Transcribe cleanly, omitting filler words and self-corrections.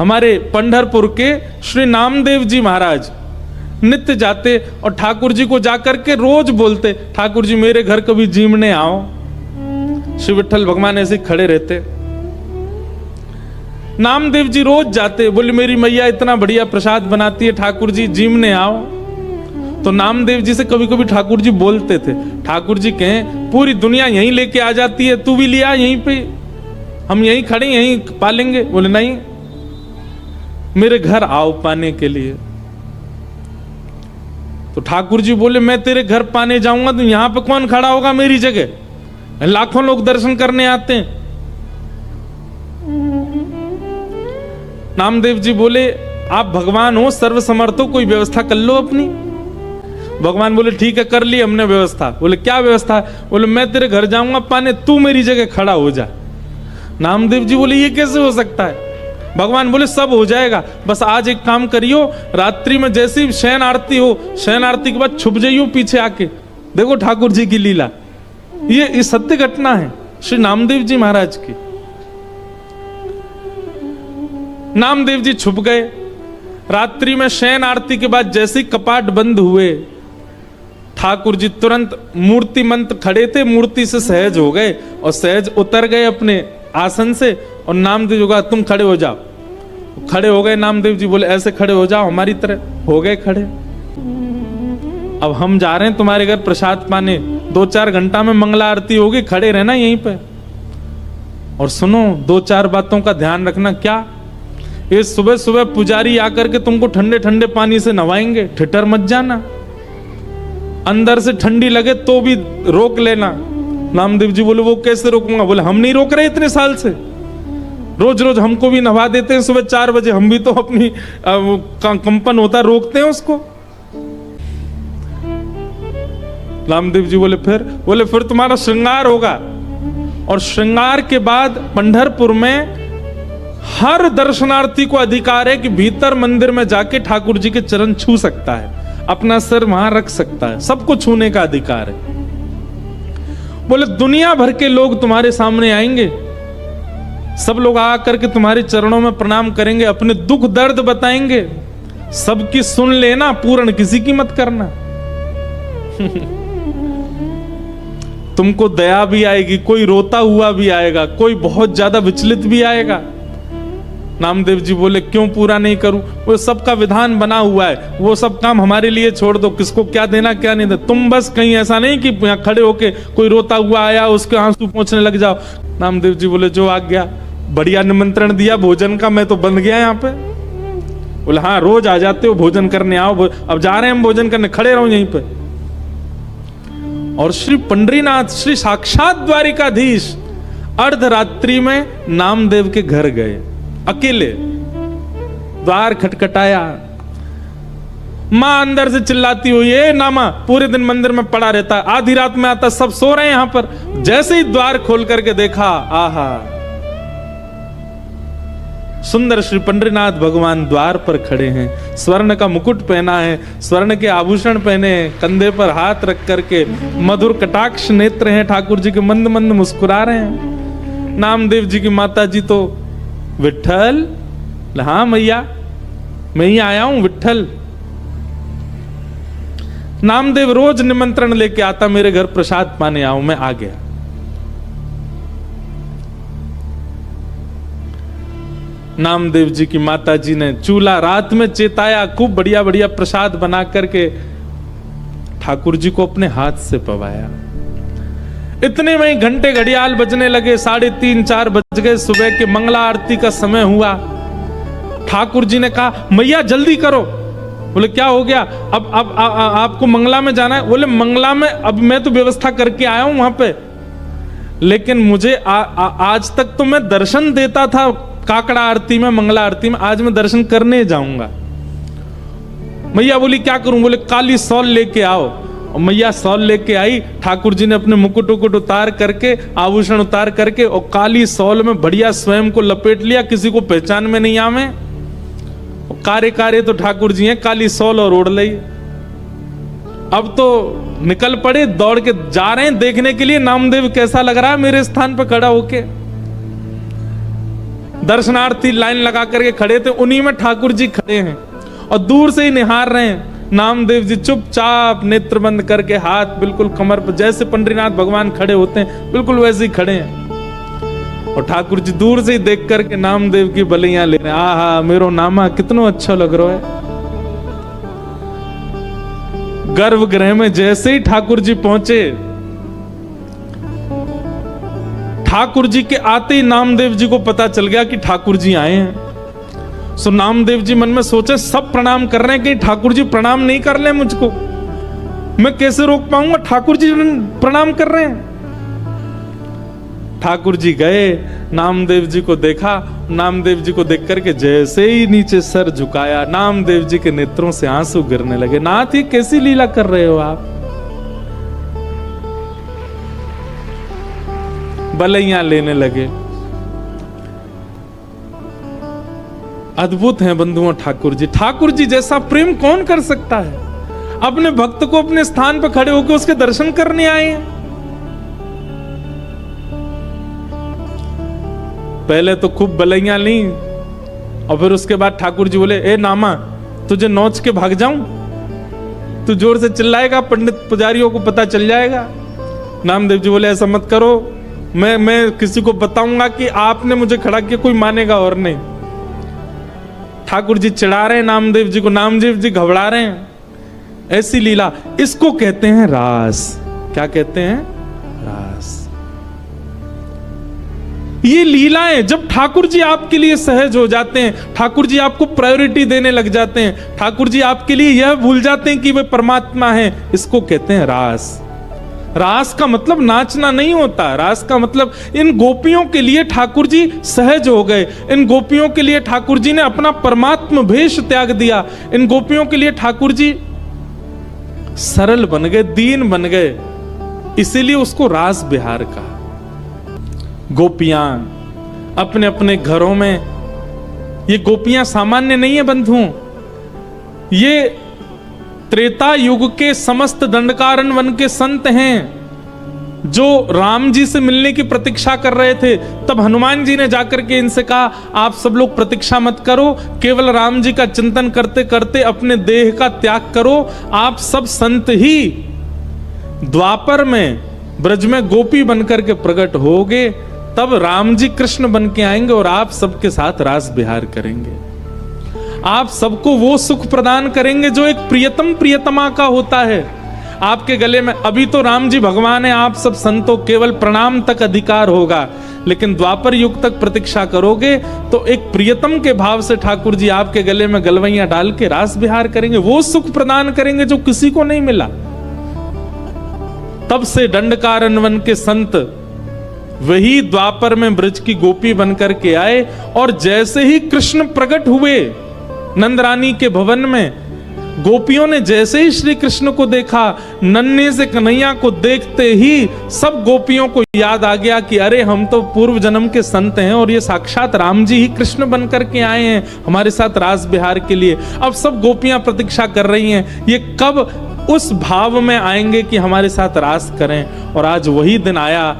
हमारे पंढरपुर के श्री नामदेव जी महाराज नित्य जाते और ठाकुर जी को जाकर के रोज बोलते, ठाकुर जी मेरे घर कभी जीमने आओ। श्री विठ्ठल भगवान ऐसे खड़े रहते। नामदेव जी रोज जाते, बोले मेरी मैया इतना बढ़िया प्रसाद बनाती है, ठाकुर जी जीमने आओ। तो नामदेव जी से कभी कभी ठाकुर जी बोलते थे, ठाकुर जी कहें पूरी दुनिया यहीं लेके आ जाती है, तू भी लिया यहीं पे, हम यहीं खड़े यहीं पालेंगे। बोले नहीं, मेरे घर आओ पाने के लिए। तो ठाकुर जी बोले मैं तेरे घर पाने जाऊंगा तो यहां पे कौन खड़ा होगा मेरी जगह, लाखों लोग दर्शन करने आते हैं। नामदेव जी बोले आप भगवान हो, सर्वसमर्थ हो, कोई व्यवस्था कर लो अपनी। भगवान बोले ठीक है कर ली हमने व्यवस्था। बोले क्या व्यवस्था? बोले मैं तेरे घर जाऊंगा पाने, तू मेरी जगह खड़ा हो जा। नामदेव जी बोले ये कैसे हो सकता है? भगवान बोले सब हो जाएगा, बस आज एक काम करियो, रात्रि में जैसी शयन आरती हो, शयन आरती के बाद छुप जाइयो पीछे आके, देखो ठाकुर जी की लीला। ये सत्य घटना है श्री नामदेव जी महाराज की। नामदेव जी छुप गए। रात्रि में शयन आरती के बाद जैसे ही कपाट बंद हुए, ठाकुर जी तुरंत मूर्ति मंत्र खड़े थे, मूर्ति से सहज हो गए और सहज उतर गए अपने आसन से। और नामदेव जी कहा तुम खड़े हो जाओ। खड़े हो गए। नामदेव जी बोले ऐसे खड़े हो जाओ हमारी तरह। हो गए खड़े। अब हम जा रहे हैं तुम्हारे घर प्रसाद पाने, 2-4 घंटा में मंगला आरती होगी, खड़े रहना यहीं पे। और सुनो 2-4 बातों का ध्यान रखना। क्या? ये सुबह सुबह पुजारी आकर के तुमको ठंडे ठंडे पानी से नवाएंगे, ठिठर मत जाना। अंदर से ठंडी लगे तो भी रोक लेना। नामदेव जी बोले वो कैसे रोकूंगा? बोले हम नहीं रोक रहे इतने साल से, रोज रोज हमको भी नवा देते हैं सुबह 4 बजे, हम भी तो अपनी कंपन होता रोकते हैं उसको। नामदेव जी बोले फिर तुम्हारा श्रृंगार होगा। और श्रृंगार के बाद पंढरपुर में हर दर्शनार्थी को अधिकार है कि भीतर मंदिर में जाके ठाकुर जी के चरण छू सकता है, अपना सिर वहां रख सकता है, सबको छूने का अधिकार है। बोले दुनिया भर के लोग तुम्हारे सामने आएंगे, सब लोग आकर के तुम्हारे चरणों में प्रणाम करेंगे, अपने दुख दर्द बताएंगे, सबकी सुन लेना, पूर्ण किसी की मत करना। तुमको दया भी आएगी, कोई रोता हुआ भी आएगा, कोई बहुत ज्यादा विचलित भी आएगा। नामदेव जी बोले क्यों पूरा नहीं करूं? वो सबका विधान बना हुआ है, वो सब काम हमारे लिए छोड़ दो, किसको क्या देना क्या नहीं देना। तुम बस कहीं ऐसा नहीं कि यहाँ खड़े होके कोई रोता हुआ आया उसके आंसू पोंछने लग जाओ। नामदेव जी बोले जो आज्ञा, बढ़िया निमंत्रण दिया भोजन का, मैं तो बंद गया यहाँ पे। बोले हाँ रोज आ जाते हो भोजन करने, आओ अब जा रहे हैं हम भोजन करने, खड़े रहो यहीं पे। और श्री पंडरीनाथ श्री साक्षात द्वारिकाधीश अर्धरात्रि में नामदेव के घर गए, अकेले। द्वार खटखटाया, मां अंदर से चिल्लाती हुई ए नामा, पूरे दिन मंदिर में पड़ा रहता है, आधी रात में आता, सब सो रहे हैं यहां पर। जैसे ही द्वार खोल करके देखा, आहा, सुंदर श्री पंडरीनाथ भगवान द्वार पर खड़े हैं, स्वर्ण का मुकुट पहना है, स्वर्ण के आभूषण पहने हैं, कंधे पर हाथ रख करके मधुर कटाक्ष नेत्र हैं ठाकुर जी के, मंद मंद मुस्कुरा रहे हैं। नामदेव जी की माता जी तो विठ्ठल, हाँ मैया मैं ही आया हूं विठ्ठल। नामदेव रोज निमंत्रण लेके आता, मेरे घर प्रसाद पाने आओ, मैं आ गया। नामदेव जी की माता जी ने चूल्हा रात में चेताया, खूब बढ़िया बढ़िया प्रसाद बना करके ठाकुर जी को अपने हाथ से पवाया। इतने में घंटे घड़ियाल बजने लगे, 3:30-4 बज गए, सुबह के मंगला आरती का समय हुआ। ठाकुर जी ने कहा मैया जल्दी करो। बोले क्या हो गया? अब आपको मंगला में जाना है? बोले मंगला में अब मैं तो व्यवस्था करके आया हूं वहां पे, लेकिन मुझे आज तक तो मैं दर्शन देता था काकड़ा आरती में, मंगला आरती में, आज मैं दर्शन करने जाऊंगा। मैया बोली क्या करूं? बोले काली सौल लेके आओ। और मैया सौल लेके आई। ठाकुर जी ने अपने मुकुट उकुट उतार करके, आभूषण उतार करके, और काली सौल में बढ़िया स्वयं को लपेट लिया, किसी को पहचान में नहीं आवे। कारे कारे तो ठाकुर जी हैं, काली सौल और ओढ़ ली। अब तो निकल पड़े, दौड़ के जा रहे हैं देखने के लिए नामदेव कैसा लग रहा है मेरे स्थान पर खड़ा होके। दर्शनार्थी लाइन लगा करके खड़े थे, उन्हीं में ठाकुर जी खड़े हैं और दूर से ही निहार रहे हैं। नामदेव जी चुपचाप नेत्र बंद करके हाथ बिल्कुल कमर पर, जैसे पंडरीनाथ भगवान खड़े होते हैं बिल्कुल वैसे ही खड़े हैं। और ठाकुर जी दूर से ही देख करके नामदेव की बलियां ले रहे हैं। आहा मेरो नामा कितना अच्छा लग रहा है। गर्भगृह में जैसे ही ठाकुर जी पहुंचे, ठाकुर जी के आते ही नामदेव जी को पता चल गया कि ठाकुर जी आए हैं। सो नामदेव जी मन में सोचे सब प्रणाम कर रहे हैं, कि ठाकुर जी प्रणाम नहीं कर ले मुझको, मैं कैसे रोक पाऊंगा, ठाकुर जी प्रणाम कर रहे हैं। ठाकुर जी गए, नामदेव जी को देखा, नामदेव जी को देख करके जैसे ही नीचे सर झुकाया, नामदेव जी के नेत्रों से आंसू गिरने लगे। नाथ ये कैसी लीला कर रहे हो आप, बलैया लेने लगे। अद्भुत हैं बंधुओं ठाकुर जी। ठाकुर जी जैसा प्रेम कौन कर सकता है। अपने भक्त को अपने स्थान पर खड़े होकर उसके दर्शन करने आए हैं। पहले तो खूब बलैया ली और फिर उसके बाद ठाकुर जी बोले, ए नामा तुझे नोच के भाग जाऊं, तू जोर से चिल्लाएगा पंडित पुजारियों को पता चल जाएगा। नामदेव जी बोले ऐसा मत करो, मैं किसी को बताऊंगा कि आपने मुझे खड़ा किया, कोई मानेगा और नहीं। ठाकुर जी चिढ़ा रहे हैं नामदेव जी को, नामदेव जी घबरा रहे हैं। ऐसी लीला, इसको कहते हैं रास। क्या कहते हैं? रास। ये लीलाएं जब ठाकुर जी आपके लिए सहज हो जाते हैं, ठाकुर जी आपको प्रायोरिटी देने लग जाते हैं, ठाकुर जी आपके लिए यह भूल जाते हैं कि वे परमात्मा हैं, इसको कहते हैं रास। रास का मतलब नाचना नहीं होता। रास का मतलब इन गोपियों के लिए ठाकुर जी सहज हो गए। इन गोपियों के लिए ठाकुर जी ने अपना परमात्म भेष त्याग दिया। इन गोपियों के लिए ठाकुर जी सरल बन गए, दीन बन गए, इसीलिए उसको रास बिहार कहा। गोपियां अपने अपने घरों में, ये गोपियां सामान्य नहीं है बंधुओं, ये त्रेता युग के समस्त दंडकारण्य वन के संत हैं जो राम जी से मिलने की प्रतीक्षा कर रहे थे। तब हनुमान जी ने जाकर के इनसे कहा, आप सब लोग प्रतीक्षा मत करो, केवल राम जी का चिंतन करते करते अपने देह का त्याग करो। आप सब संत ही द्वापर में ब्रज में गोपी बनकर के प्रकट होगे, तब राम जी कृष्ण बन के आएंगे और आप सबके साथ रास बिहार करेंगे। आप सबको वो सुख प्रदान करेंगे जो एक प्रियतम प्रियतमा का होता है। आपके गले में अभी तो राम जी भगवान है, आप सब संतों केवल प्रणाम तक अधिकार होगा, लेकिन द्वापर युग तक प्रतीक्षा करोगे तो एक प्रियतम के भाव से ठाकुर जी आपके गले में गलवैया डाल के रास बिहार करेंगे, वो सुख प्रदान करेंगे जो किसी को नहीं मिला। तब से दंडकारण्य वन के संत वही द्वापर में ब्रज की गोपी बनकर के आए, और जैसे ही कृष्ण प्रकट हुए नंदरानी के भवन में, गोपियों ने जैसे ही श्री कृष्ण को देखा, नन्हे से कन्हैया को देखते ही सब गोपियों को याद आ गया कि अरे हम तो पूर्व जन्म के संत हैं और ये साक्षात राम जी ही कृष्ण बन करके आए हैं हमारे साथ रास बिहार के लिए। अब सब गोपियां प्रतीक्षा कर रही हैं, ये कब उस भाव में आएंगे कि हमारे साथ रास करें। और आज वही दिन आया